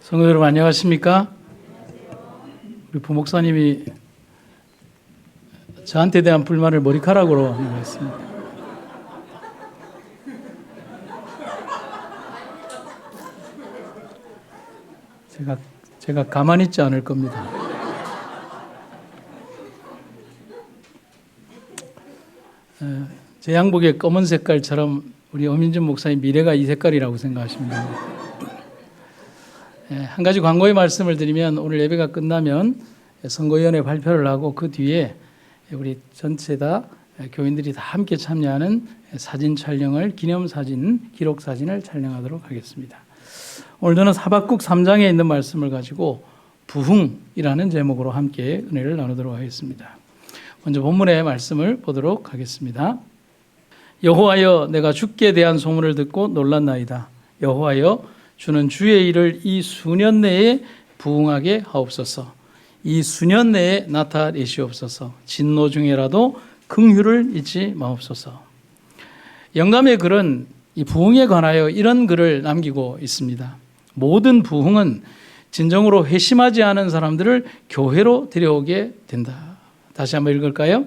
성도 여러분 안녕하십니까? 우리 부목사님이 저한테 대한 불만을 머리카락으로 했습니다. 제가 가만히 있지 않을 겁니다. 제 양복의 검은 색깔처럼 우리 엄인준 목사님 미래가 이 색깔이라고 생각하십니다. 한 가지 광고의 말씀을 드리면 오늘 예배가 끝나면 선거위원회 발표를 하고 그 뒤에 우리 전체 다 교인들이 다 함께 참여하는 사진 촬영을 기념사진, 기록사진을 촬영하도록 하겠습니다. 오늘 저는 하박국 3장에 있는 말씀을 가지고 부흥이라는 제목으로 함께 은혜를 나누도록 하겠습니다. 먼저 본문의 말씀을 보도록 하겠습니다. 여호와여 내가 주께 대한 소문을 듣고 놀랐나이다. 여호와여 주는 주의 일을 이 수년 내에 부흥하게 하옵소서. 이 수년 내에 나타내시옵소서. 진노 중에라도 긍휼을 잊지 마옵소서. 영감의 글은 이 부흥에 관하여 이런 글을 남기고 있습니다. 모든 부흥은 진정으로 회심하지 않은 사람들을 교회로 데려오게 된다. 다시 한번 읽을까요?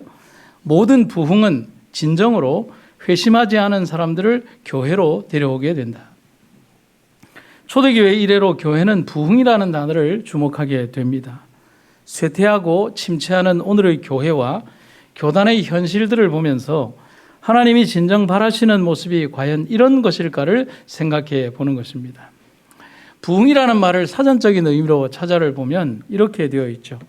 모든 부흥은 진정으로 회심하지 않은 사람들을 교회로 데려오게 된다. 초대교회 이래로 교회는 부흥이라는 단어를 주목하게 됩니다. 쇠퇴하고 침체하는 오늘의 교회와 교단의 현실들을 보면서 하나님이 진정 바라시는 모습이 과연 이런 것일까를 생각해 보는 것입니다. 부흥이라는 말을 사전적인 의미로 찾아를 보면 이렇게 되어 있죠.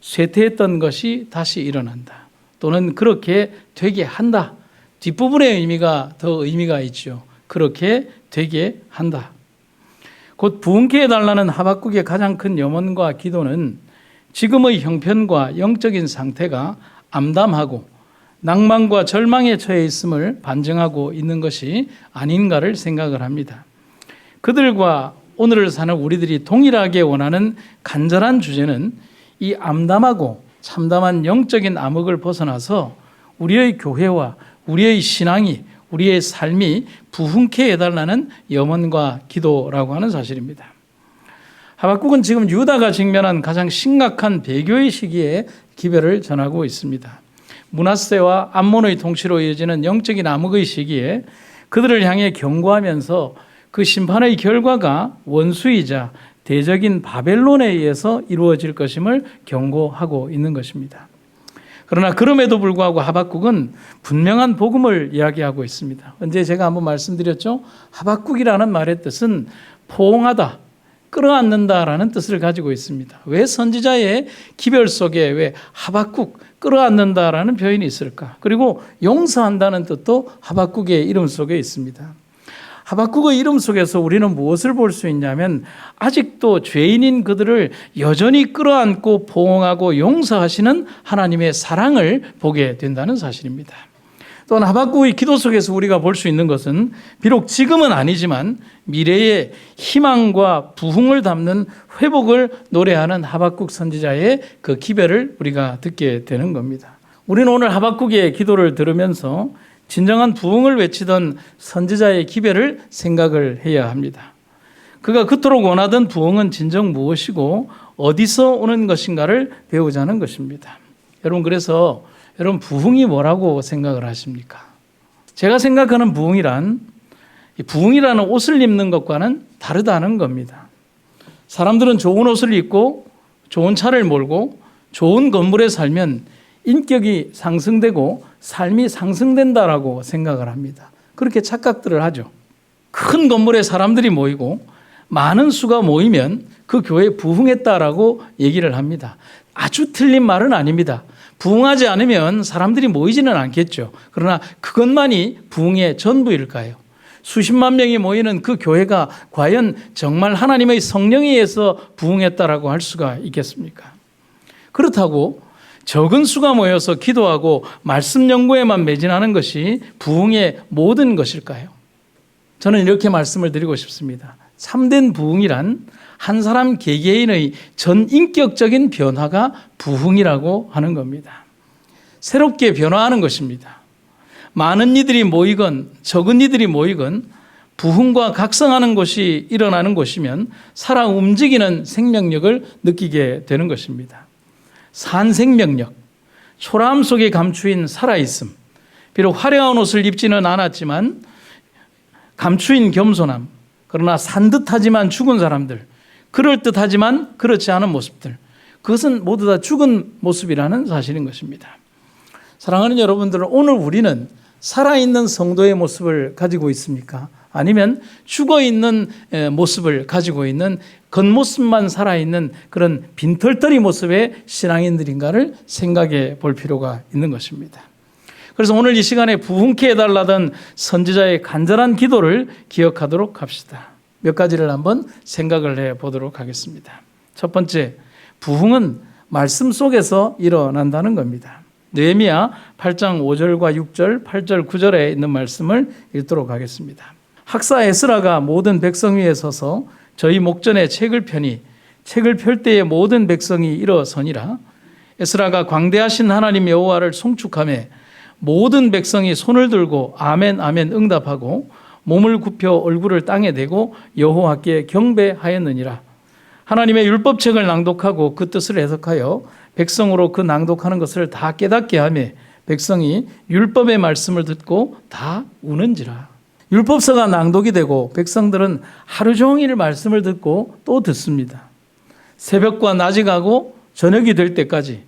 쇠퇴했던 것이 다시 일어난다. 또는 그렇게 되게 한다. 뒷부분의 의미가 더 의미가 있죠. 그렇게 되게 한다. 곧 부흥케 해달라는 하박국의 가장 큰 염원과 기도는 지금의 형편과 영적인 상태가 암담하고 낭만과 절망에 처해 있음을 반증하고 있는 것이 아닌가를 생각을 합니다. 그들과 오늘을 사는 우리들이 동일하게 원하는 간절한 주제는 이 암담하고 참담한 영적인 암흑을 벗어나서 우리의 교회와 우리의 신앙이 우리의 삶이 부흥케 해달라는 염원과 기도라고 하는 사실입니다. 하박국은 지금 유다가 직면한 가장 심각한 배교의 시기에 기별을 전하고 있습니다. 므낫세와 암몬의 통치로 이어지는 영적인 암흑의 시기에 그들을 향해 경고하면서 그 심판의 결과가 원수이자 대적인 바벨론에 의해서 이루어질 것임을 경고하고 있는 것입니다. 그러나 그럼에도 불구하고 하박국은 분명한 복음을 이야기하고 있습니다. 언제 제가 한번 말씀드렸죠? 하박국이라는 말의 뜻은 포옹하다, 끌어안는다라는 뜻을 가지고 있습니다. 왜 선지자의 기별 속에 왜 하박국, 끌어안는다라는 표현이 있을까? 그리고 용서한다는 뜻도 하박국의 이름 속에 있습니다. 하박국의 이름 속에서 우리는 무엇을 볼 수 있냐면 아직도 죄인인 그들을 여전히 끌어안고 포옹하고 용서하시는 하나님의 사랑을 보게 된다는 사실입니다. 또한 하박국의 기도 속에서 우리가 볼 수 있는 것은 비록 지금은 아니지만 미래의 희망과 부흥을 담는 회복을 노래하는 하박국 선지자의 그 기별을 우리가 듣게 되는 겁니다. 우리는 오늘 하박국의 기도를 들으면서 진정한 부흥을 외치던 선지자의 기별을 생각을 해야 합니다. 그가 그토록 원하던 부흥은 진정 무엇이고 어디서 오는 것인가를 배우자는 것입니다. 여러분 그래서 여러분 부흥이 뭐라고 생각을 하십니까? 제가 생각하는 부흥이란 부흥이라는 옷을 입는 것과는 다르다는 겁니다. 사람들은 좋은 옷을 입고 좋은 차를 몰고 좋은 건물에 살면 인격이 상승되고 삶이 상승된다라고 생각을 합니다. 그렇게 착각들을 하죠. 큰 건물에 사람들이 모이고 많은 수가 모이면 그 교회에 부흥했다라고 얘기를 합니다. 아주 틀린 말은 아닙니다. 부흥하지 않으면 사람들이 모이지는 않겠죠. 그러나 그것만이 부흥의 전부일까요? 수십만 명이 모이는 그 교회가 과연 정말 하나님의 성령에 의해서 부흥했다라고 할 수가 있겠습니까? 그렇다고 적은 수가 모여서 기도하고 말씀 연구에만 매진하는 것이 부흥의 모든 것일까요? 저는 이렇게 말씀을 드리고 싶습니다. 참된 부흥이란 한 사람 개개인의 전 인격적인 변화가 부흥이라고 하는 겁니다. 새롭게 변화하는 것입니다. 많은 이들이 모이건 적은 이들이 모이건 부흥과 각성하는 것이 일어나는 곳이면 살아 움직이는 생명력을 느끼게 되는 것입니다. 산생명력, 초라함 속에 감추인 살아있음, 비록 화려한 옷을 입지는 않았지만 감추인 겸손함, 그러나 산듯하지만 죽은 사람들, 그럴듯하지만 그렇지 않은 모습들, 그것은 모두 다 죽은 모습이라는 사실인 것입니다. 사랑하는 여러분들, 오늘 우리는 살아있는 성도의 모습을 가지고 있습니까? 아니면 죽어있는 모습을 가지고 있는 겉모습만 살아있는 그런 빈털터리 모습의 신앙인들인가를 생각해 볼 필요가 있는 것입니다. 그래서 오늘 이 시간에 부흥케 해달라던 선지자의 간절한 기도를 기억하도록 합시다. 몇 가지를 한번 생각을 해 보도록 하겠습니다. 첫 번째, 부흥은 말씀 속에서 일어난다는 겁니다. 느헤미야 8장 5절과 6절, 8절, 9절에 있는 말씀을 읽도록 하겠습니다. 학사 에스라가 모든 백성 위에 서서 저희 목전에 책을 펴니 책을 펼 때에 모든 백성이 일어서니라. 에스라가 광대하신 하나님 여호와를 송축하며 모든 백성이 손을 들고 아멘 아멘 응답하고 몸을 굽혀 얼굴을 땅에 대고 여호와께 경배하였느니라. 하나님의 율법책을 낭독하고 그 뜻을 해석하여 백성으로 그 낭독하는 것을 다 깨닫게 하며 백성이 율법의 말씀을 듣고 다 우는지라. 율법서가 낭독이 되고 백성들은 하루 종일 말씀을 듣고 또 듣습니다. 새벽과 낮이 가고 저녁이 될 때까지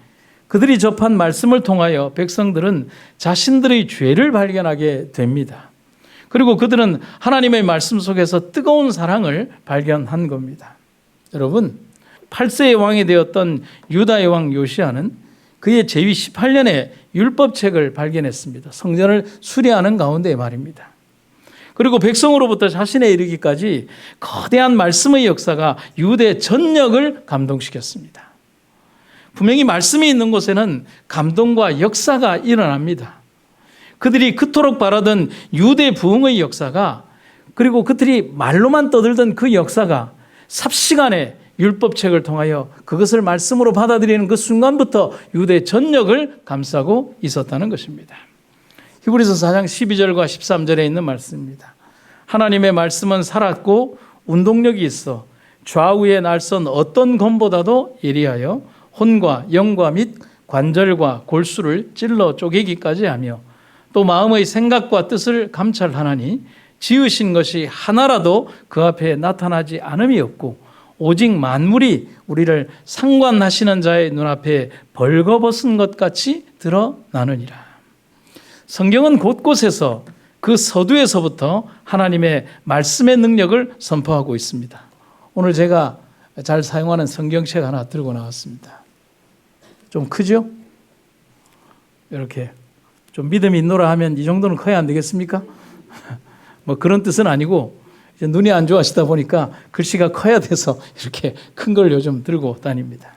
그들이 접한 말씀을 통하여 백성들은 자신들의 죄를 발견하게 됩니다. 그리고 그들은 하나님의 말씀 속에서 뜨거운 사랑을 발견한 겁니다. 여러분, 8세의 왕이 되었던 유다의 왕 요시야는 그의 제위 18년에 율법책을 발견했습니다. 성전을 수리하는 가운데 말입니다. 그리고 백성으로부터 자신에 이르기까지 거대한 말씀의 역사가 유대 전역을 감동시켰습니다. 분명히 말씀이 있는 곳에는 감동과 역사가 일어납니다. 그들이 그토록 바라던 유대 부흥의 역사가, 그리고 그들이 말로만 떠들던 그 역사가 삽시간에 율법책을 통하여 그것을 말씀으로 받아들이는 그 순간부터 유대 전역을 감싸고 있었다는 것입니다. 히브리서 4장 12절과 13절에 있는 말씀입니다. 하나님의 말씀은 살았고 운동력이 있어 좌우의 날선 어떤 검보다도 예리하여 혼과 영과 및 관절과 골수를 찔러 쪼개기까지 하며 또 마음의 생각과 뜻을 감찰하나니 지으신 것이 하나라도 그 앞에 나타나지 않음이 없고 오직 만물이 우리를 상관하시는 자의 눈앞에 벌거벗은 것 같이 드러나느니라. 성경은 곳곳에서 그 서두에서부터 하나님의 말씀의 능력을 선포하고 있습니다. 오늘 제가 잘 사용하는 성경책 하나 들고 나왔습니다. 좀 크죠? 이렇게 좀 믿음이 있노라 하면 이 정도는 커야 안 되겠습니까? 뭐 그런 뜻은 아니고 이제 눈이 안 좋아지다 보니까 글씨가 커야 돼서 이렇게 큰 걸 요즘 들고 다닙니다.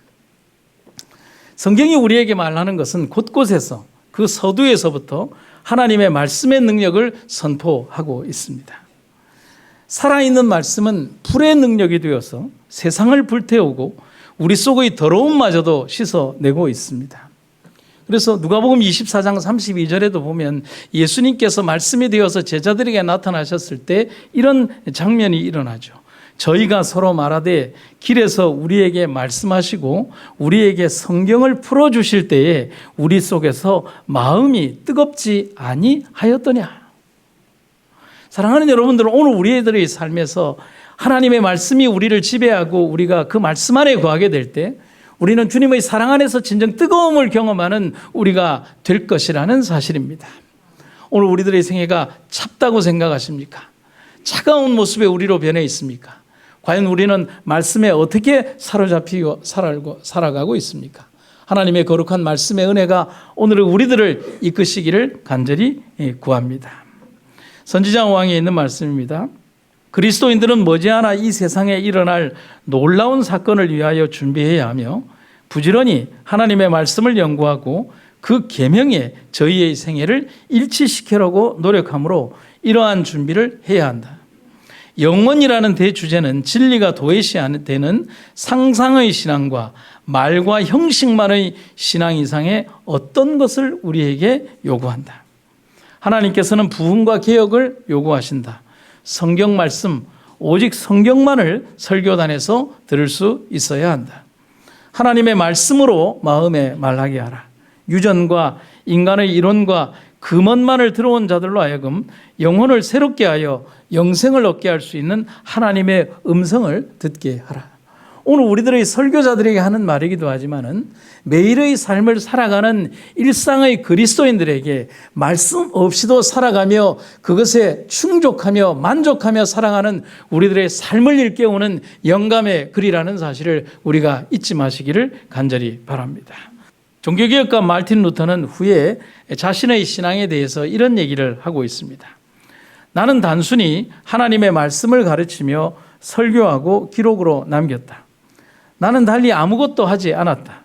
성경이 우리에게 말하는 것은 곳곳에서 그 서두에서부터 하나님의 말씀의 능력을 선포하고 있습니다. 살아있는 말씀은 불의 능력이 되어서 세상을 불태우고 우리 속의 더러움마저도 씻어내고 있습니다. 그래서 누가복음 24장 32절에도 보면 예수님께서 말씀이 되어서 제자들에게 나타나셨을 때 이런 장면이 일어나죠. 저희가 서로 말하되 길에서 우리에게 말씀하시고 우리에게 성경을 풀어주실 때에 우리 속에서 마음이 뜨겁지 아니하였더냐. 사랑하는 여러분들, 오늘 우리들의 삶에서 하나님의 말씀이 우리를 지배하고 우리가 그 말씀 안에 거하게 될 때 우리는 주님의 사랑 안에서 진정 뜨거움을 경험하는 우리가 될 것이라는 사실입니다. 오늘 우리들의 생애가 찹다고 생각하십니까? 차가운 모습의 우리로 변해 있습니까? 과연 우리는 말씀에 어떻게 사로잡히고 살아가고 있습니까? 하나님의 거룩한 말씀의 은혜가 오늘 우리들을 이끄시기를 간절히 구합니다. 선지자 왕에 있는 말씀입니다. 그리스도인들은 머지않아 이 세상에 일어날 놀라운 사건을 위하여 준비해야 하며 부지런히 하나님의 말씀을 연구하고 그 계명에 저희의 생애를 일치시키려고 노력하므로 이러한 준비를 해야 한다. 영원이라는 대주제는 진리가 도외시되는 상상의 신앙과 말과 형식만의 신앙 이상의 어떤 것을 우리에게 요구한다. 하나님께서는 부흥과 개혁을 요구하신다. 성경 말씀, 오직 성경만을 설교단에서 들을 수 있어야 한다. 하나님의 말씀으로 마음에 말하게 하라. 유전과 인간의 이론과 금언만을 들어온 자들로 하여금 영혼을 새롭게 하여 영생을 얻게 할 수 있는 하나님의 음성을 듣게 하라. 오늘 우리들의 설교자들에게 하는 말이기도 하지만은 매일의 삶을 살아가는 일상의 그리스도인들에게 말씀 없이도 살아가며 그것에 충족하며 만족하며 살아가는 우리들의 삶을 일깨우는 영감의 글이라는 사실을 우리가 잊지 마시기를 간절히 바랍니다. 종교개혁가 마르틴 루터는 후에 자신의 신앙에 대해서 이런 얘기를 하고 있습니다. 나는 단순히 하나님의 말씀을 가르치며 설교하고 기록으로 남겼다. 나는 달리 아무것도 하지 않았다.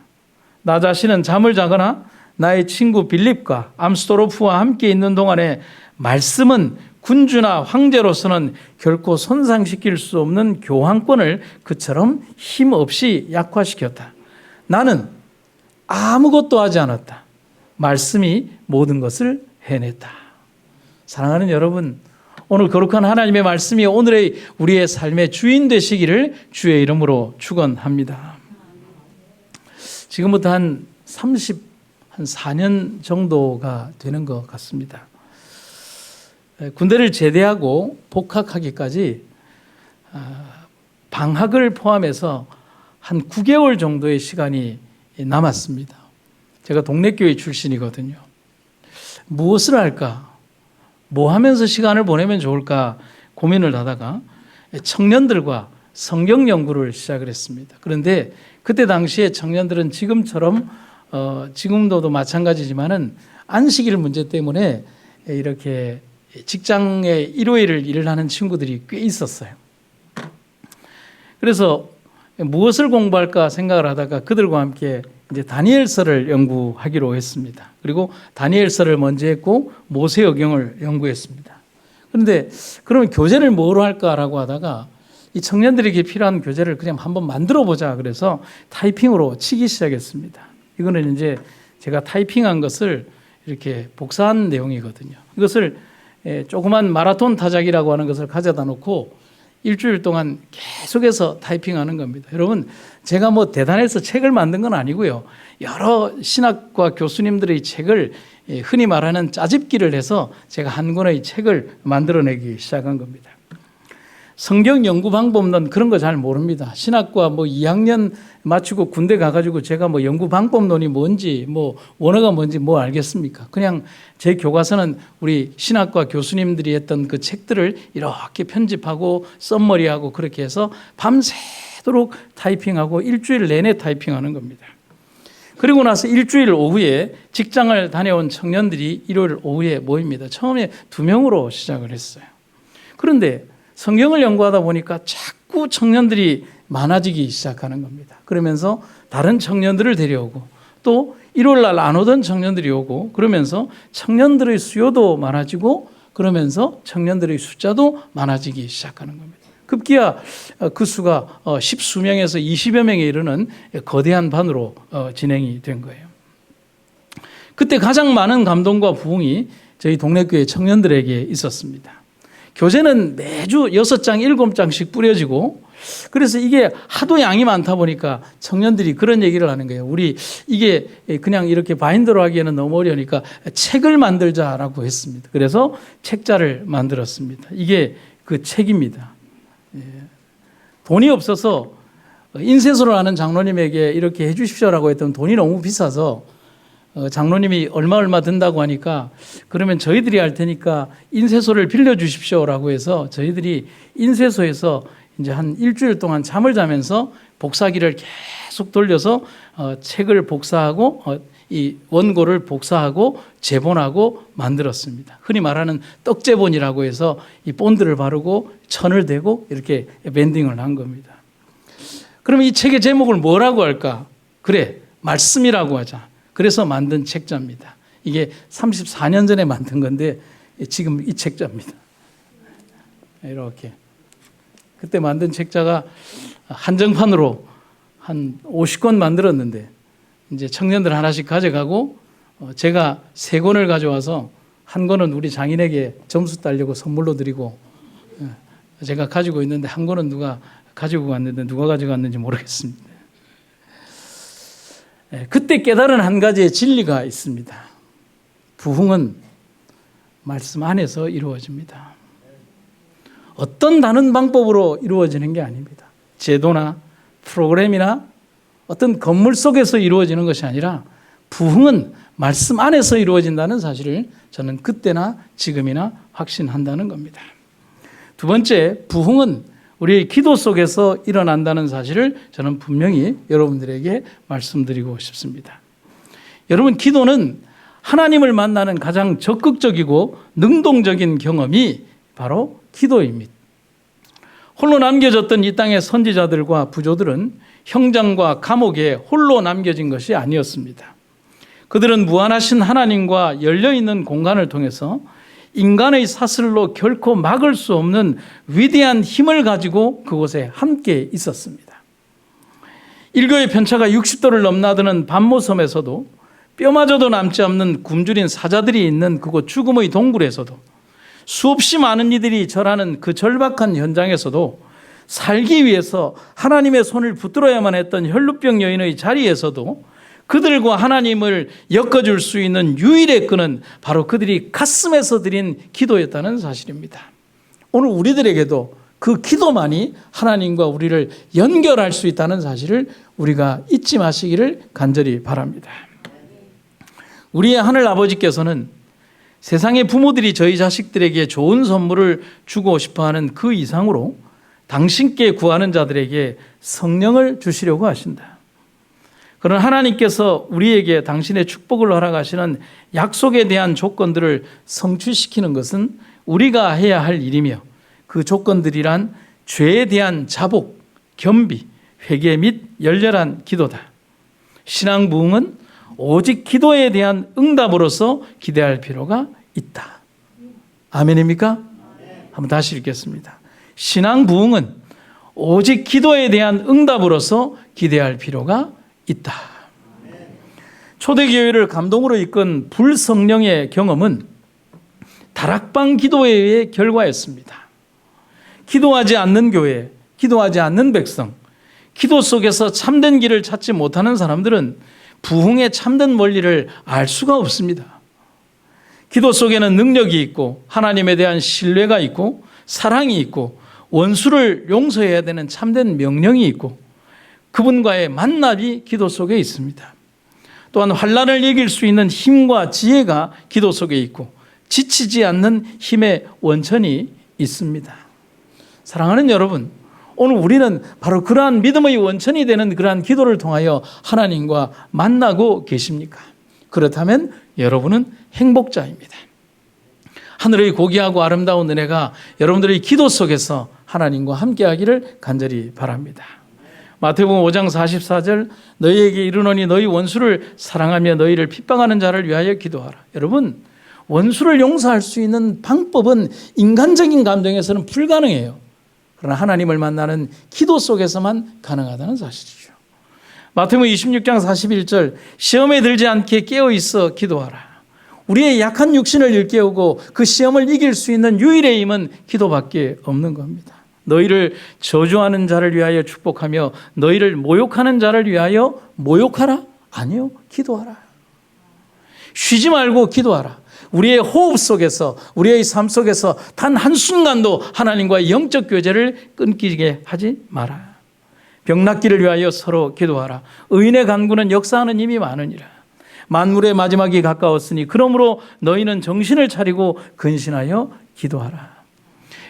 나 자신은 잠을 자거나 나의 친구 빌립과 암스토로프와 함께 있는 동안에 말씀은 군주나 황제로서는 결코 손상시킬 수 없는 교황권을 그처럼 힘없이 약화시켰다. 나는 아무것도 하지 않았다. 말씀이 모든 것을 해냈다. 사랑하는 여러분, 오늘 거룩한 하나님의 말씀이 오늘의 우리의 삶의 주인 되시기를 주의 이름으로 축원합니다. 지금부터 한 4년 정도가 되는 것 같습니다. 군대를 제대하고 복학하기까지 방학을 포함해서 한 9개월 정도의 시간이 남았습니다. 제가 동네교회 출신이거든요. 무엇을 할까? 뭐 하면서 시간을 보내면 좋을까 고민을 하다가 청년들과 성경 연구를 시작을 했습니다. 그런데 그때 당시에 청년들은 지금처럼 지금도 마찬가지지만은 안식일 문제 때문에 이렇게 직장에 일요일을 일을 하는 친구들이 꽤 있었어요. 그래서 무엇을 공부할까 생각을 하다가 그들과 함께 이제 다니엘서를 연구하기로 했습니다. 그리고 다니엘서를 먼저 했고 모세오경을 연구했습니다. 그런데 그러면 교재를 뭐로 할까라고 하다가 이 청년들에게 필요한 교재를 그냥 한번 만들어 보자 그래서 타이핑으로 치기 시작했습니다. 이거는 이제 제가 타이핑한 것을 이렇게 복사한 내용이거든요. 이것을 조그만 마라톤 타작이라고 하는 것을 가져다 놓고 일주일 동안 계속해서 타이핑하는 겁니다. 여러분, 제가 뭐 대단해서 책을 만든 건 아니고요. 여러 신학과 교수님들의 책을 흔히 말하는 짜집기를 해서 제가 한 권의 책을 만들어내기 시작한 겁니다. 성경 연구 방법론 그런 거 잘 모릅니다. 신학과 뭐 2학년 마치고 군대 가가지고 제가 뭐 연구 방법론이 뭔지 뭐 원어가 뭔지 뭐 알겠습니까? 그냥 제 교과서는 우리 신학과 교수님들이 했던 그 책들을 이렇게 편집하고 썸머리하고 그렇게 해서 밤새도록 타이핑하고 일주일 내내 타이핑하는 겁니다. 그리고 나서 일주일 오후에 직장을 다녀온 청년들이 일요일 오후에 모입니다. 처음에 2명으로 시작을 했어요. 그런데 성경을 연구하다 보니까 자꾸 청년들이 많아지기 시작하는 겁니다. 그러면서 다른 청년들을 데려오고 또 일요일 날 안 오던 청년들이 오고 그러면서 청년들의 수요도 많아지고 그러면서 청년들의 숫자도 많아지기 시작하는 겁니다. 급기야 그 수가 10수명에서 20여 명에 이르는 거대한 반으로 진행이 된 거예요. 그때 가장 많은 감동과 부흥이 저희 동네교회 청년들에게 있었습니다. 교재는 매주 6장, 7장씩 뿌려지고 그래서 이게 하도 양이 많다 보니까 청년들이 그런 얘기를 하는 거예요. 우리 이게 그냥 이렇게 바인더로 하기에는 너무 어려우니까 책을 만들자라고 했습니다. 그래서 책자를 만들었습니다. 이게 그 책입니다. 돈이 없어서 인쇄소를 하는 장로님에게 이렇게 해 주십시오라고 했던 돈이 너무 비싸서 장로님이 얼마 든다고 하니까 그러면 저희들이 할 테니까 인쇄소를 빌려 주십시오라고 해서 저희들이 인쇄소에서 이제 한 일주일 동안 잠을 자면서 복사기를 계속 돌려서 책을 복사하고 이 원고를 복사하고 제본하고 만들었습니다. 흔히 말하는 떡제본이라고 해서 이 본드를 바르고 천을 대고 이렇게 밴딩을 한 겁니다. 그럼 이 책의 제목을 뭐라고 할까? 그래, 말씀이라고 하자. 그래서 만든 책자입니다. 이게 34년 전에 만든 건데 지금 이 책자입니다. 이렇게. 그때 만든 책자가 한정판으로 한 50권 만들었는데 이제 청년들 하나씩 가져가고 제가 3권을 가져와서 한 권은 우리 장인에게 점수 따려고 선물로 드리고 제가 가지고 있는데 한 권은 누가 가지고 갔는데 누가 가지고 갔는지 모르겠습니다. 그때 깨달은 한 가지의 진리가 있습니다. 부흥은 말씀 안에서 이루어집니다. 어떤 다른 방법으로 이루어지는 게 아닙니다. 제도나 프로그램이나 어떤 건물 속에서 이루어지는 것이 아니라 부흥은 말씀 안에서 이루어진다는 사실을 저는 그때나 지금이나 확신한다는 겁니다. 두 번째, 부흥은 우리의 기도 속에서 일어난다는 사실을 저는 분명히 여러분들에게 말씀드리고 싶습니다. 여러분, 기도는 하나님을 만나는 가장 적극적이고 능동적인 경험이 바로 기도입니다. 홀로 남겨졌던 이 땅의 선지자들과 부조들은 형장과 감옥에 홀로 남겨진 것이 아니었습니다. 그들은 무한하신 하나님과 열려있는 공간을 통해서 인간의 사슬로 결코 막을 수 없는 위대한 힘을 가지고 그곳에 함께 있었습니다. 인류의 편차가 60도를 넘나드는 반모섬에서도 뼈마저도 남지 않는 굶주린 사자들이 있는 그곳 죽음의 동굴에서도 수없이 많은 이들이 절하는 그 절박한 현장에서도 살기 위해서 하나님의 손을 붙들어야만 했던 혈루병 여인의 자리에서도 그들과 하나님을 엮어줄 수 있는 유일의 끈은 바로 그들이 가슴에서 드린 기도였다는 사실입니다. 오늘 우리들에게도 그 기도만이 하나님과 우리를 연결할 수 있다는 사실을 우리가 잊지 마시기를 간절히 바랍니다. 우리의 하늘 아버지께서는 세상의 부모들이 저희 자식들에게 좋은 선물을 주고 싶어하는 그 이상으로 당신께 구하는 자들에게 성령을 주시려고 하신다. 그러나 하나님께서 우리에게 당신의 축복을 허락하시는 약속에 대한 조건들을 성취시키는 것은 우리가 해야 할 일이며, 그 조건들이란 죄에 대한 자복, 겸비, 회개 및 열렬한 기도다. 신앙 부흥은 오직 기도에 대한 응답으로서 기대할 필요가 있다. 아멘입니까? 한번 다시 읽겠습니다. 신앙 부흥은 오직 기도에 대한 응답으로서 기대할 필요가 있다. 초대교회를 감동으로 이끈 불성령의 경험은 다락방 기도회의 결과였습니다. 기도하지 않는 교회, 기도하지 않는 백성, 기도 속에서 참된 길을 찾지 못하는 사람들은 부흥의 참된 원리를 알 수가 없습니다. 기도 속에는 능력이 있고 하나님에 대한 신뢰가 있고 사랑이 있고 원수를 용서해야 되는 참된 명령이 있고 그분과의 만남이 기도 속에 있습니다. 또한 환난을 이길 수 있는 힘과 지혜가 기도 속에 있고 지치지 않는 힘의 원천이 있습니다. 사랑하는 여러분, 오늘 우리는 바로 그러한 믿음의 원천이 되는 그러한 기도를 통하여 하나님과 만나고 계십니까? 그렇다면 여러분은 행복자입니다. 하늘의 고귀하고 아름다운 은혜가 여러분들의 기도 속에서 하나님과 함께하기를 간절히 바랍니다. 마태복음 5장 44절, 너희에게 이르노니 너희 원수를 사랑하며 너희를 핍박하는 자를 위하여 기도하라. 여러분, 원수를 용서할 수 있는 방법은 인간적인 감정에서는 불가능해요. 그러나 하나님을 만나는 기도 속에서만 가능하다는 사실이죠. 마태복음 26장 41절, 시험에 들지 않게 깨어있어 기도하라. 우리의 약한 육신을 일깨우고 그 시험을 이길 수 있는 유일의 힘은 기도밖에 없는 겁니다. 너희를 저주하는 자를 위하여 축복하며 너희를 모욕하는 자를 위하여 모욕하라? 아니요, 기도하라. 쉬지 말고 기도하라. 우리의 호흡 속에서, 우리의 삶 속에서 단 한순간도 하나님과의 영적 교제를 끊기게 하지 마라. 병 낫기를 위하여 서로 기도하라. 의인의 간구는 역사하는 힘이 많으니라. 만물의 마지막이 가까웠으니 그러므로 너희는 정신을 차리고 근신하여 기도하라.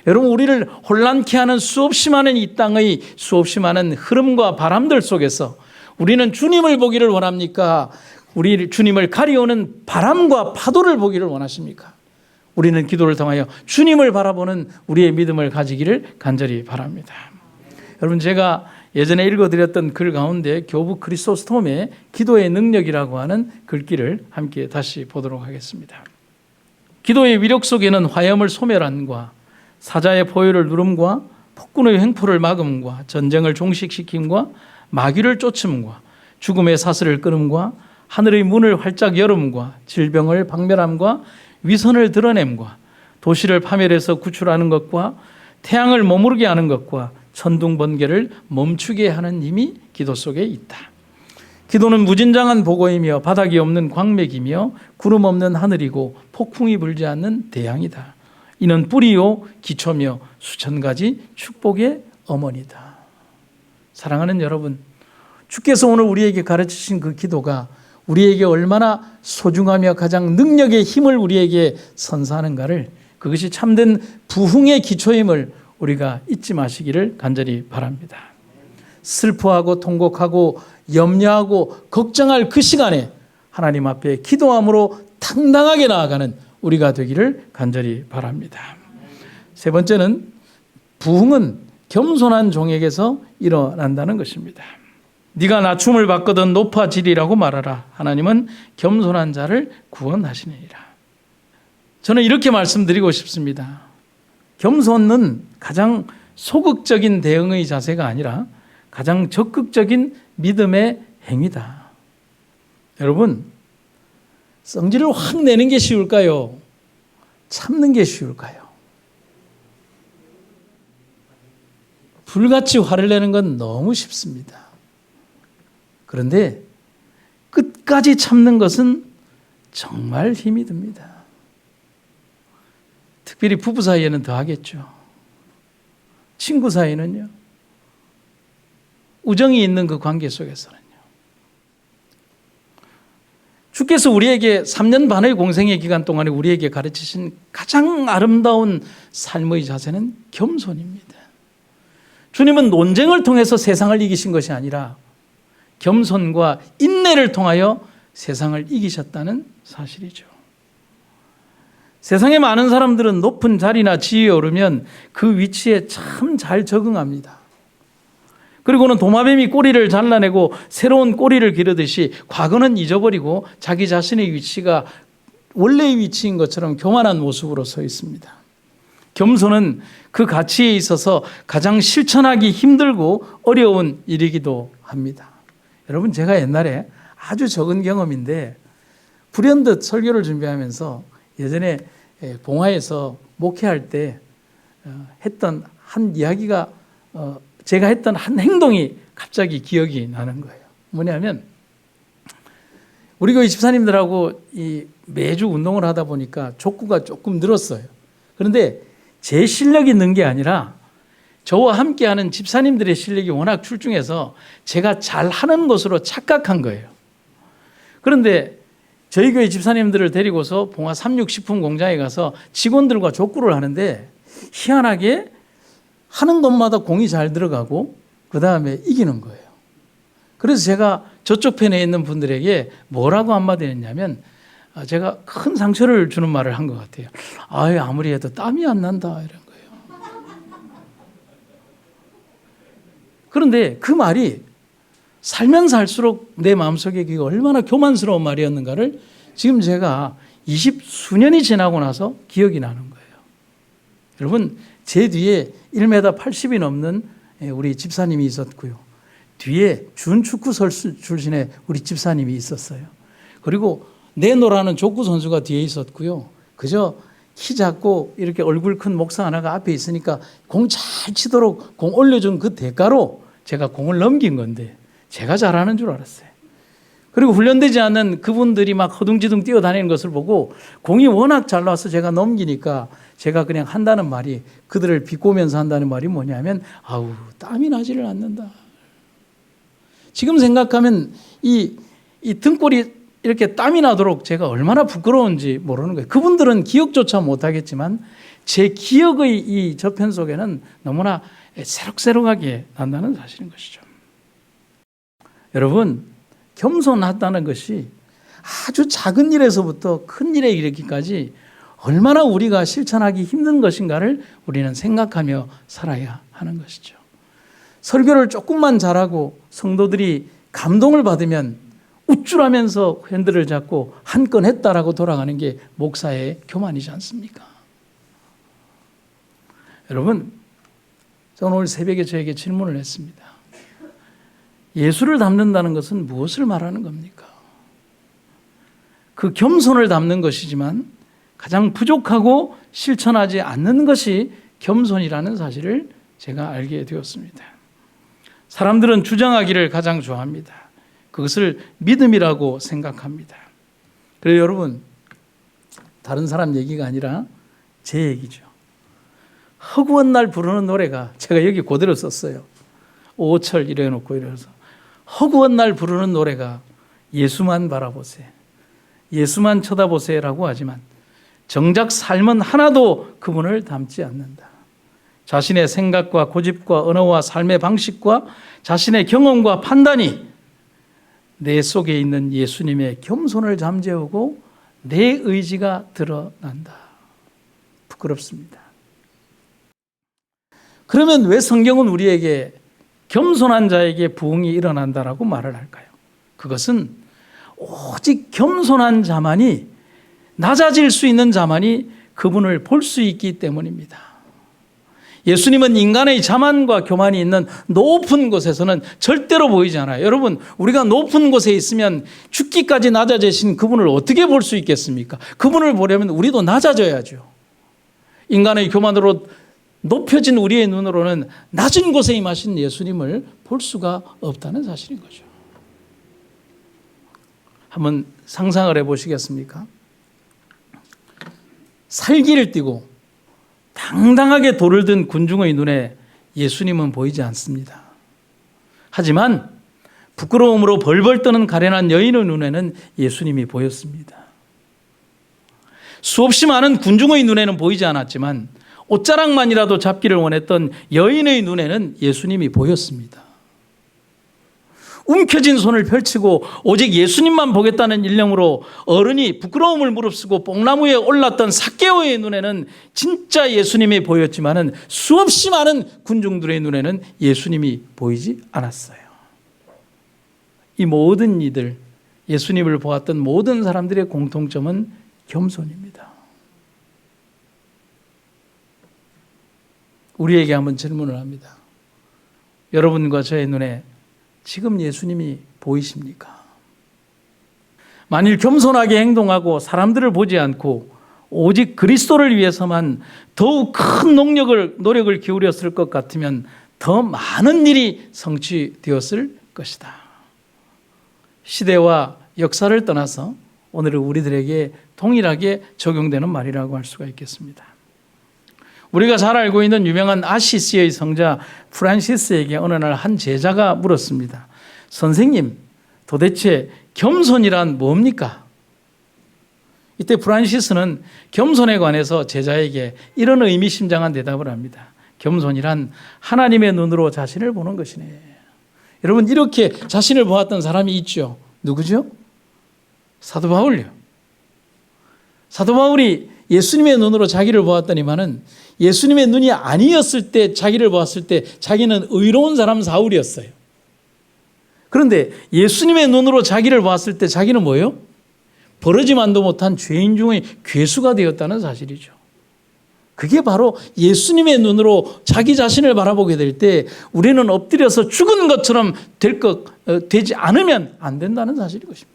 여러분, 우리를 혼란케 하는 수없이 많은 이 땅의 수없이 많은 흐름과 바람들 속에서 우리는 주님을 보기를 원합니까? 우리 주님을 가리오는 바람과 파도를 보기를 원하십니까? 우리는 기도를 통하여 주님을 바라보는 우리의 믿음을 가지기를 간절히 바랍니다. 여러분, 제가 예전에 읽어드렸던 글 가운데 교부 크리소스톰의 기도의 능력이라고 하는 글귀를 함께 다시 보도록 하겠습니다. 기도의 위력 속에는 화염을 소멸함과 사자의 포효를 누름과 폭군의 횡포를 막음과 전쟁을 종식시킴과 마귀를 쫓음과 죽음의 사슬을 끊음과 하늘의 문을 활짝 열음과 질병을 박멸함과 위선을 드러냄과 도시를 파멸해서 구출하는 것과 태양을 머무르게 하는 것과 천둥 번개를 멈추게 하는 힘이 기도 속에 있다. 기도는 무진장한 보고이며 바닥이 없는 광맥이며 구름 없는 하늘이고 폭풍이 불지 않는 대양이다. 이는 뿌리요 기초며 수천 가지 축복의 어머니다. 사랑하는 여러분, 주께서 오늘 우리에게 가르치신 그 기도가 우리에게 얼마나 소중하며 가장 능력의 힘을 우리에게 선사하는가를, 그것이 참된 부흥의 기초임을 우리가 잊지 마시기를 간절히 바랍니다. 슬퍼하고 통곡하고 염려하고 걱정할 그 시간에 하나님 앞에 기도함으로 당당하게 나아가는 우리가 되기를 간절히 바랍니다. 세 번째는 부흥은 겸손한 종에게서 일어난다는 것입니다. 네가 낮춤을 받거든 높아지리라고 말하라. 하나님은 겸손한 자를 구원하시느니라. 저는 이렇게 말씀드리고 싶습니다. 겸손은 가장 소극적인 대응의 자세가 아니라 가장 적극적인 믿음의 행위다. 여러분, 성질을 확 내는 게 쉬울까요? 참는 게 쉬울까요? 불같이 화를 내는 건 너무 쉽습니다. 그런데 끝까지 참는 것은 정말 힘이 듭니다. 특별히 부부 사이에는 더 하겠죠. 친구 사이는요. 우정이 있는 그 관계 속에서는요. 주께서 우리에게 3년 반의 공생의 기간 동안에 우리에게 가르치신 가장 아름다운 삶의 자세는 겸손입니다. 주님은 논쟁을 통해서 세상을 이기신 것이 아니라 겸손과 인내를 통하여 세상을 이기셨다는 사실이죠. 세상에 많은 사람들은 높은 자리나 지위에 오르면 그 위치에 참 잘 적응합니다. 그리고는 도마뱀이 꼬리를 잘라내고 새로운 꼬리를 기르듯이 과거는 잊어버리고 자기 자신의 위치가 원래의 위치인 것처럼 교만한 모습으로 서 있습니다. 겸손은 그 가치에 있어서 가장 실천하기 힘들고 어려운 일이기도 합니다. 여러분, 제가 옛날에 아주 적은 경험인데 불현듯 설교를 준비하면서 예전에 봉화에서 목회할 때 했던 한 이야기가, 제가 했던 한 행동이 갑자기 기억이 나는 거예요. 뭐냐면 우리 교회 집사님들하고 매주 운동을 하다 보니까 족구가 조금 늘었어요. 그런데 제 실력이 는 게 아니라 저와 함께하는 집사님들의 실력이 워낙 출중해서 제가 잘하는 것으로 착각한 거예요. 그런데 저희 교회 집사님들을 데리고서 봉화 삼육식품 공장에 가서 직원들과 족구를 하는데 희한하게 하는 것마다 공이 잘 들어가고 그 다음에 이기는 거예요. 그래서 제가 저쪽 편에 있는 분들에게 뭐라고 한마디 했냐면, 제가 큰 상처를 주는 말을 한 것 같아요. 아무리 해도 땀이 안 난다, 이런 거예요. 그런데 그 말이 살면 살수록 내 마음속에 그게 얼마나 교만스러운 말이었는가를 지금 제가 20수년이 지나고 나서 기억이 나는 거예요. 여러분, 제 뒤에 1m 80이 넘는 우리 집사님이 있었고요. 뒤에 준축구 선수 출신의 우리 집사님이 있었어요. 그리고 내노라는 족구 선수가 뒤에 있었고요. 그저 키 작고 이렇게 얼굴 큰 목사 하나가 앞에 있으니까 공 잘 치도록 공 올려준 그 대가로 제가 공을 넘긴 건데 제가 잘하는 줄 알았어요. 그리고 훈련되지 않는 그분들이 막 허둥지둥 뛰어다니는 것을 보고 공이 워낙 잘 나와서 제가 넘기니까 제가 그냥 한다는 말이, 그들을 비꼬면서 한다는 말이 뭐냐면, 땀이 나지를 않는다. 지금 생각하면 이 등골이 이렇게 땀이 나도록 제가 얼마나 부끄러운지 모르는 거예요. 그분들은 기억조차 못하겠지만 제 기억의 이 저편 속에는 너무나 새록새록하게 난다는 사실인 것이죠. 여러분, 겸손하다는 것이 아주 작은 일에서부터 큰 일에 이르기까지 얼마나 우리가 실천하기 힘든 것인가를 우리는 생각하며 살아야 하는 것이죠. 설교를 조금만 잘하고 성도들이 감동을 받으면 우쭐하면서 핸들을 잡고 한 건 했다라고 돌아가는 게 목사의 교만이지 않습니까? 여러분, 저는 오늘 새벽에 저에게 질문을 했습니다. 예수를 담는다는 것은 무엇을 말하는 겁니까? 그 겸손을 담는 것이지만 가장 부족하고 실천하지 않는 것이 겸손이라는 사실을 제가 알게 되었습니다. 사람들은 주장하기를 가장 좋아합니다. 그것을 믿음이라고 생각합니다. 그래서 여러분, 다른 사람 얘기가 아니라 제 얘기죠. 허구한 날 부르는 노래가, 제가 여기 그대로 썼어요. 오철 이래 놓고 이래서 허구한 날 부르는 노래가 예수만 바라보세, 예수만 쳐다보세라고 하지만 정작 삶은 하나도 그분을 닮지 않는다. 자신의 생각과 고집과 언어와 삶의 방식과 자신의 경험과 판단이 내 속에 있는 예수님의 겸손을 잠재우고 내 의지가 드러난다. 부끄럽습니다. 그러면 왜 성경은 우리에게 겸손한 자에게 부흥이 일어난다라고 말을 할까요? 그것은 오직 겸손한 자만이, 낮아질 수 있는 자만이 그분을 볼 수 있기 때문입니다. 예수님은 인간의 자만과 교만이 있는 높은 곳에서는 절대로 보이지 않아요. 여러분, 우리가 높은 곳에 있으면 죽기까지 낮아지신 그분을 어떻게 볼 수 있겠습니까? 그분을 보려면 우리도 낮아져야죠. 인간의 교만으로 높여진 우리의 눈으로는 낮은 곳에 임하신 예수님을 볼 수가 없다는 사실인 거죠. 한번 상상을 해보시겠습니까? 살기를 띠고 당당하게 돌을 든 군중의 눈에 예수님은 보이지 않습니다. 하지만 부끄러움으로 벌벌 떠는 가련한 여인의 눈에는 예수님이 보였습니다. 수없이 많은 군중의 눈에는 보이지 않았지만 옷자락만이라도 잡기를 원했던 여인의 눈에는 예수님이 보였습니다. 움켜진 손을 펼치고 오직 예수님만 보겠다는 일념으로 어른이 부끄러움을 무릅쓰고 뽕나무에 올랐던 삭개오의 눈에는 진짜 예수님이 보였지만은 수없이 많은 군중들의 눈에는 예수님이 보이지 않았어요. 이 모든 이들, 예수님을 보았던 모든 사람들의 공통점은 겸손입니다. 우리에게 한번 질문을 합니다. 여러분과 저의 눈에 지금 예수님이 보이십니까? 만일 겸손하게 행동하고 사람들을 보지 않고 오직 그리스도를 위해서만 더욱 큰 노력을 기울였을 것 같으면 더 많은 일이 성취되었을 것이다. 시대와 역사를 떠나서 오늘은 우리들에게 동일하게 적용되는 말이라고 할 수가 있겠습니다. 우리가 잘 알고 있는 유명한 아시시의 성자 프란시스에게 어느 날 한 제자가 물었습니다. 선생님, 도대체 겸손이란 뭡니까? 이때 프란시스는 겸손에 관해서 제자에게 이런 의미심장한 대답을 합니다. 겸손이란 하나님의 눈으로 자신을 보는 것이네. 여러분, 이렇게 자신을 보았던 사람이 있죠. 누구죠? 사도 바울이요. 사도 바울이 예수님의 눈으로 자기를 보았더니만은 예수님의 눈이 아니었을 때 자기를 보았을 때 자기는 의로운 사람 사울이었어요. 그런데 예수님의 눈으로 자기를 보았을 때 자기는 뭐예요? 버러지만도 못한 죄인 중의 괴수가 되었다는 사실이죠. 그게 바로 예수님의 눈으로 자기 자신을 바라보게 될 때 우리는 엎드려서 죽은 것처럼 되지 않으면 안 된다는 사실인 것입니다.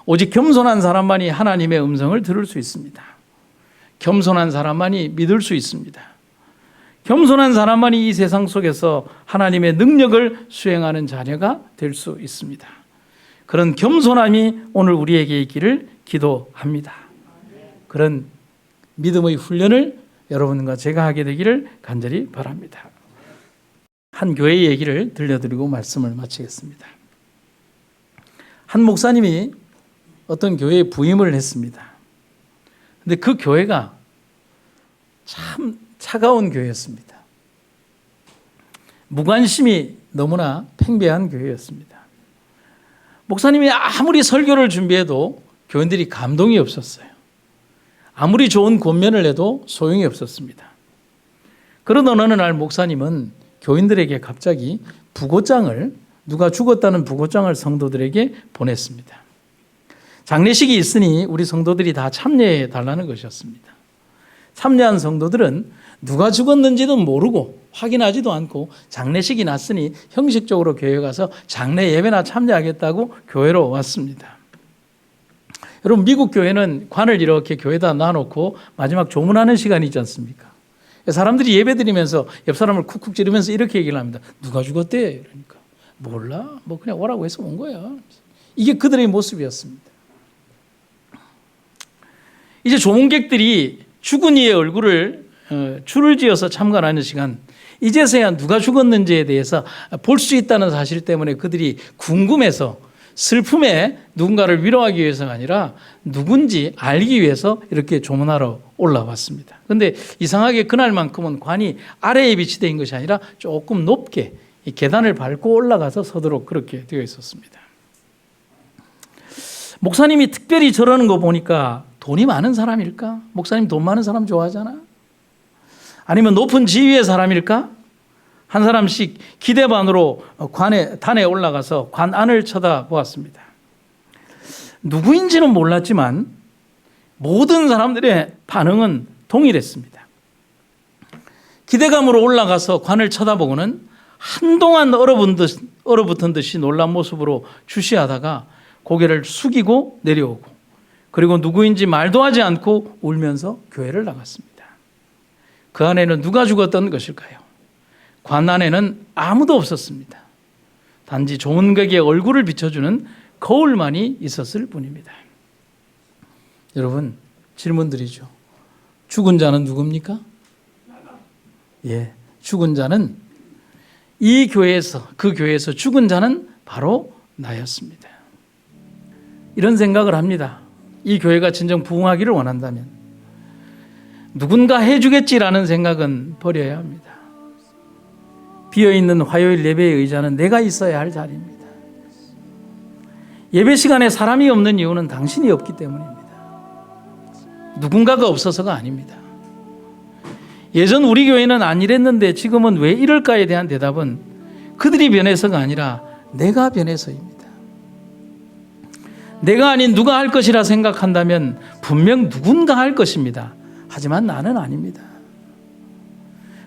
오직 겸손한 사람만이 하나님의 음성을 들을 수 있습니다. 겸손한 사람만이 믿을 수 있습니다. 겸손한 사람만이 이 세상 속에서 하나님의 능력을 수행하는 자녀가 될 수 있습니다. 그런 겸손함이 오늘 우리에게 있기를 기도합니다. 그런 믿음의 훈련을 여러분과 제가 하게 되기를 간절히 바랍니다. 한 교회의 얘기를 들려드리고 말씀을 마치겠습니다. 한 목사님이 어떤 교회에 부임을 했습니다. 근데 그 교회가 참 차가운 교회였습니다. 무관심이 너무나 팽배한 교회였습니다. 목사님이 아무리 설교를 준비해도 교인들이 감동이 없었어요. 아무리 좋은 권면을 해도 소용이 없었습니다. 그러던 어느 날 목사님은 교인들에게 갑자기 부고장을, 누가 죽었다는 부고장을 성도들에게 보냈습니다. 장례식이 있으니 우리 성도들이 다 참여해 달라는 것이었습니다. 참여한 성도들은 누가 죽었는지도 모르고 확인하지도 않고 장례식이 났으니 형식적으로 교회에 가서 장례 예배나 참여하겠다고 교회로 왔습니다. 여러분, 미국 교회는 관을 이렇게 교회에다 놔놓고 마지막 조문하는 시간이 있지 않습니까? 사람들이 예배 드리면서 옆 사람을 쿡쿡 찌르면서 이렇게 얘기를 합니다. 누가 죽었대? 그러니까 몰라. 뭐 그냥 오라고 해서 온 거야. 이게 그들의 모습이었습니다. 이제 조문객들이 죽은 이의 얼굴을 줄을 지어서 참관하는 시간, 이제서야 누가 죽었는지에 대해서 볼 수 있다는 사실 때문에 그들이 궁금해서 슬픔에 누군가를 위로하기 위해서가 아니라 누군지 알기 위해서 이렇게 조문하러 올라왔습니다. 그런데 이상하게 그날만큼은 관이 아래에 비치된 것이 아니라 조금 높게 이 계단을 밟고 올라가서 서도록 그렇게 되어 있었습니다. 목사님이 특별히 저러는 거 보니까 돈이 많은 사람일까? 목사님 돈 많은 사람 좋아하잖아. 아니면 높은 지위의 사람일까? 한 사람씩 기대반으로 단에 올라가서 관 안을 쳐다보았습니다. 누구인지는 몰랐지만 모든 사람들의 반응은 동일했습니다. 기대감으로 올라가서 관을 쳐다보고는 한동안 얼어붙은 듯이 놀란 모습으로 주시하다가 고개를 숙이고 내려오고, 그리고 누구인지 말도 하지 않고 울면서 교회를 나갔습니다. 그 안에는 누가 죽었던 것일까요? 관 안에는 아무도 없었습니다. 단지 조문객의 얼굴을 비춰주는 거울만이 있었을 뿐입니다. 여러분, 질문드리죠. 죽은 자는 누굽니까? 예, 죽은 자는 이 교회에서, 그 교회에서 죽은 자는 바로 나였습니다. 이런 생각을 합니다. 이 교회가 진정 부흥하기를 원한다면 누군가 해주겠지라는 생각은 버려야 합니다. 비어있는 화요일 예배의 의자는 내가 있어야 할 자리입니다. 예배 시간에 사람이 없는 이유는 당신이 없기 때문입니다. 누군가가 없어서가 아닙니다. 예전 우리 교회는 안 이랬는데 지금은 왜 이럴까에 대한 대답은 그들이 변해서가 아니라 내가 변해서입니다. 내가 아닌 누가 할 것이라 생각한다면 분명 누군가 할 것입니다. 하지만 나는 아닙니다.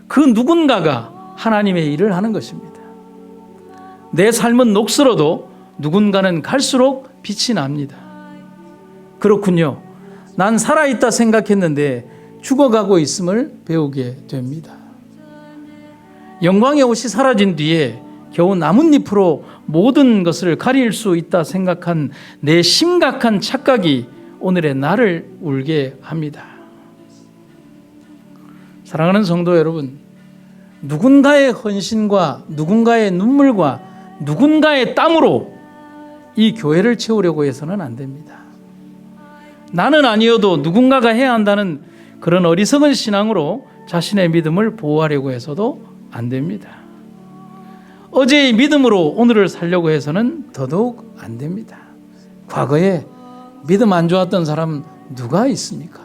그 누군가가 하나님의 일을 하는 것입니다. 내 삶은 녹슬어도 누군가는 갈수록 빛이 납니다. 그렇군요. 난 살아있다 생각했는데 죽어가고 있음을 배우게 됩니다. 영광의 옷이 사라진 뒤에 겨우 나뭇잎으로 모든 것을 가릴 수 있다 생각한 내 심각한 착각이 오늘의 나를 울게 합니다. 사랑하는 성도 여러분, 누군가의 헌신과 누군가의 눈물과 누군가의 땀으로 이 교회를 채우려고 해서는 안 됩니다. 나는 아니어도 누군가가 해야 한다는 그런 어리석은 신앙으로 자신의 믿음을 보호하려고 해서도 안 됩니다. 어제의 믿음으로 오늘을 살려고 해서는 더더욱 안 됩니다. 과거에 믿음 안 좋았던 사람 누가 있습니까?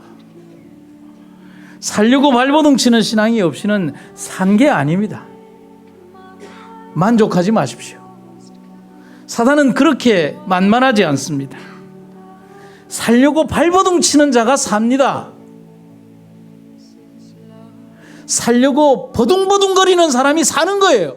살려고 발버둥 치는 신앙이 없이는 산 게 아닙니다. 만족하지 마십시오. 사단은 그렇게 만만하지 않습니다. 살려고 발버둥 치는 자가 삽니다. 살려고 버둥버둥거리는 사람이 사는 거예요.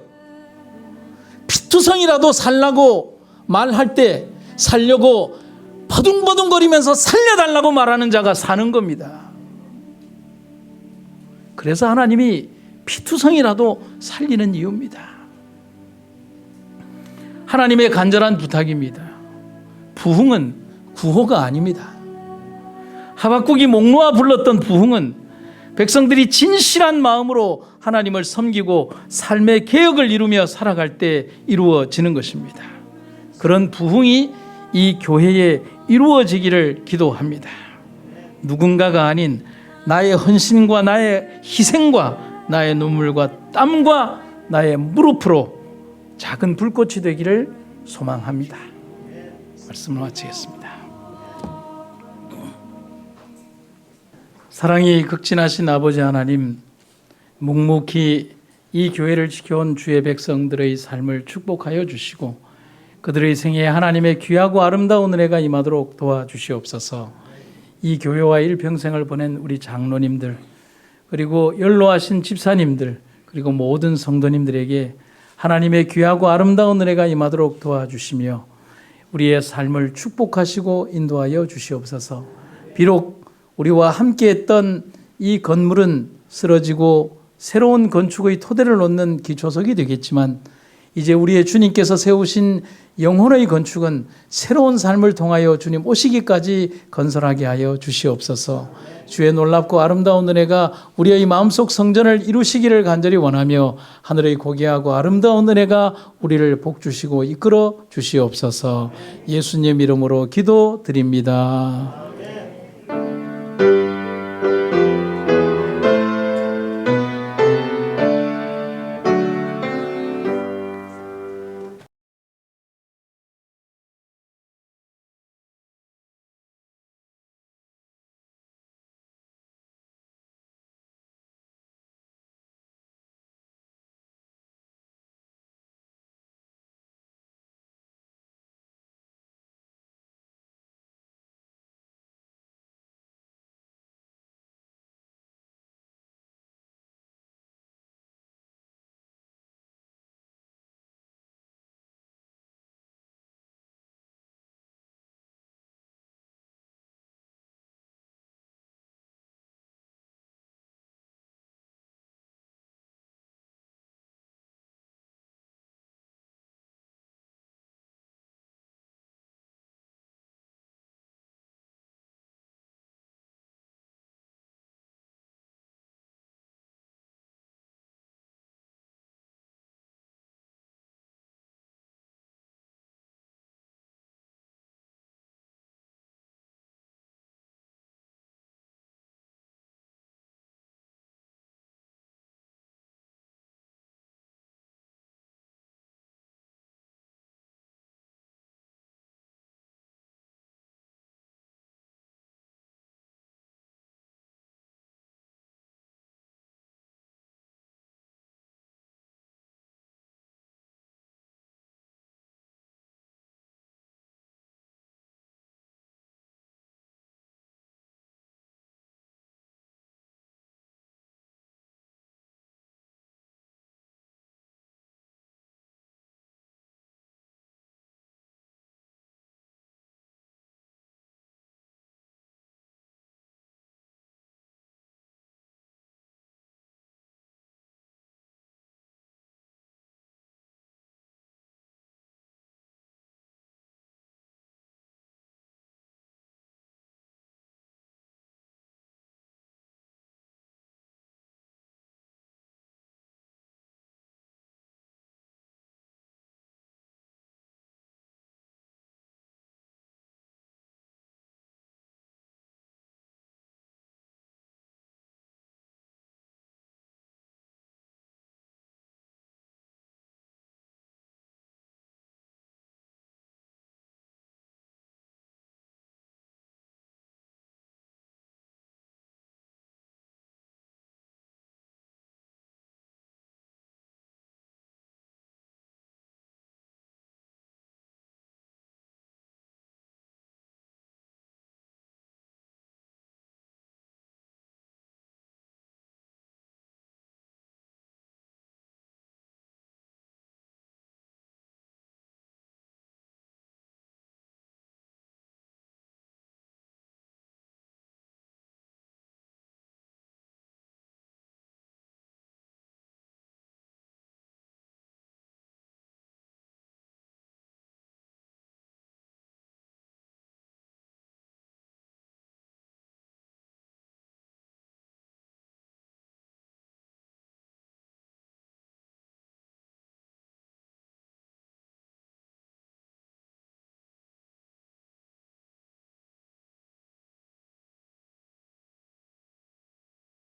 피투성이라도 살라고 말할 때 살려고 버둥버둥거리면서 살려달라고 말하는 자가 사는 겁니다. 그래서 하나님이 피투성이라도 살리는 이유입니다. 하나님의 간절한 부탁입니다. 부흥은 구호가 아닙니다. 하박국이 목 놓아 불렀던 부흥은 백성들이 진실한 마음으로 하나님을 섬기고 삶의 개혁을 이루며 살아갈 때 이루어지는 것입니다. 그런 부흥이 이 교회에 이루어지기를 기도합니다. 누군가가 아닌 나의 헌신과 나의 희생과 나의 눈물과 땀과 나의 무릎으로 작은 불꽃이 되기를 소망합니다. 말씀을 마치겠습니다. 사랑이 극진하신 아버지 하나님, 묵묵히 이 교회를 지켜온 주의 백성들의 삶을 축복하여 주시고 그들의 생애에 하나님의 귀하고 아름다운 은혜가 임하도록 도와주시옵소서. 이 교회와 일평생을 보낸 우리 장로님들, 그리고 연로하신 집사님들, 그리고 모든 성도님들에게 하나님의 귀하고 아름다운 은혜가 임하도록 도와주시며 우리의 삶을 축복하시고 인도하여 주시옵소서. 비록 우리와 함께했던 이 건물은 쓰러지고 새로운 건축의 토대를 놓는 기초석이 되겠지만 이제 우리의 주님께서 세우신 영혼의 건축은 새로운 삶을 통하여 주님 오시기까지 건설하게 하여 주시옵소서. 주의 놀랍고 아름다운 은혜가 우리의 마음속 성전을 이루시기를 간절히 원하며 하늘의 고귀하고 아름다운 은혜가 우리를 복주시고 이끌어 주시옵소서. 예수님 이름으로 기도드립니다.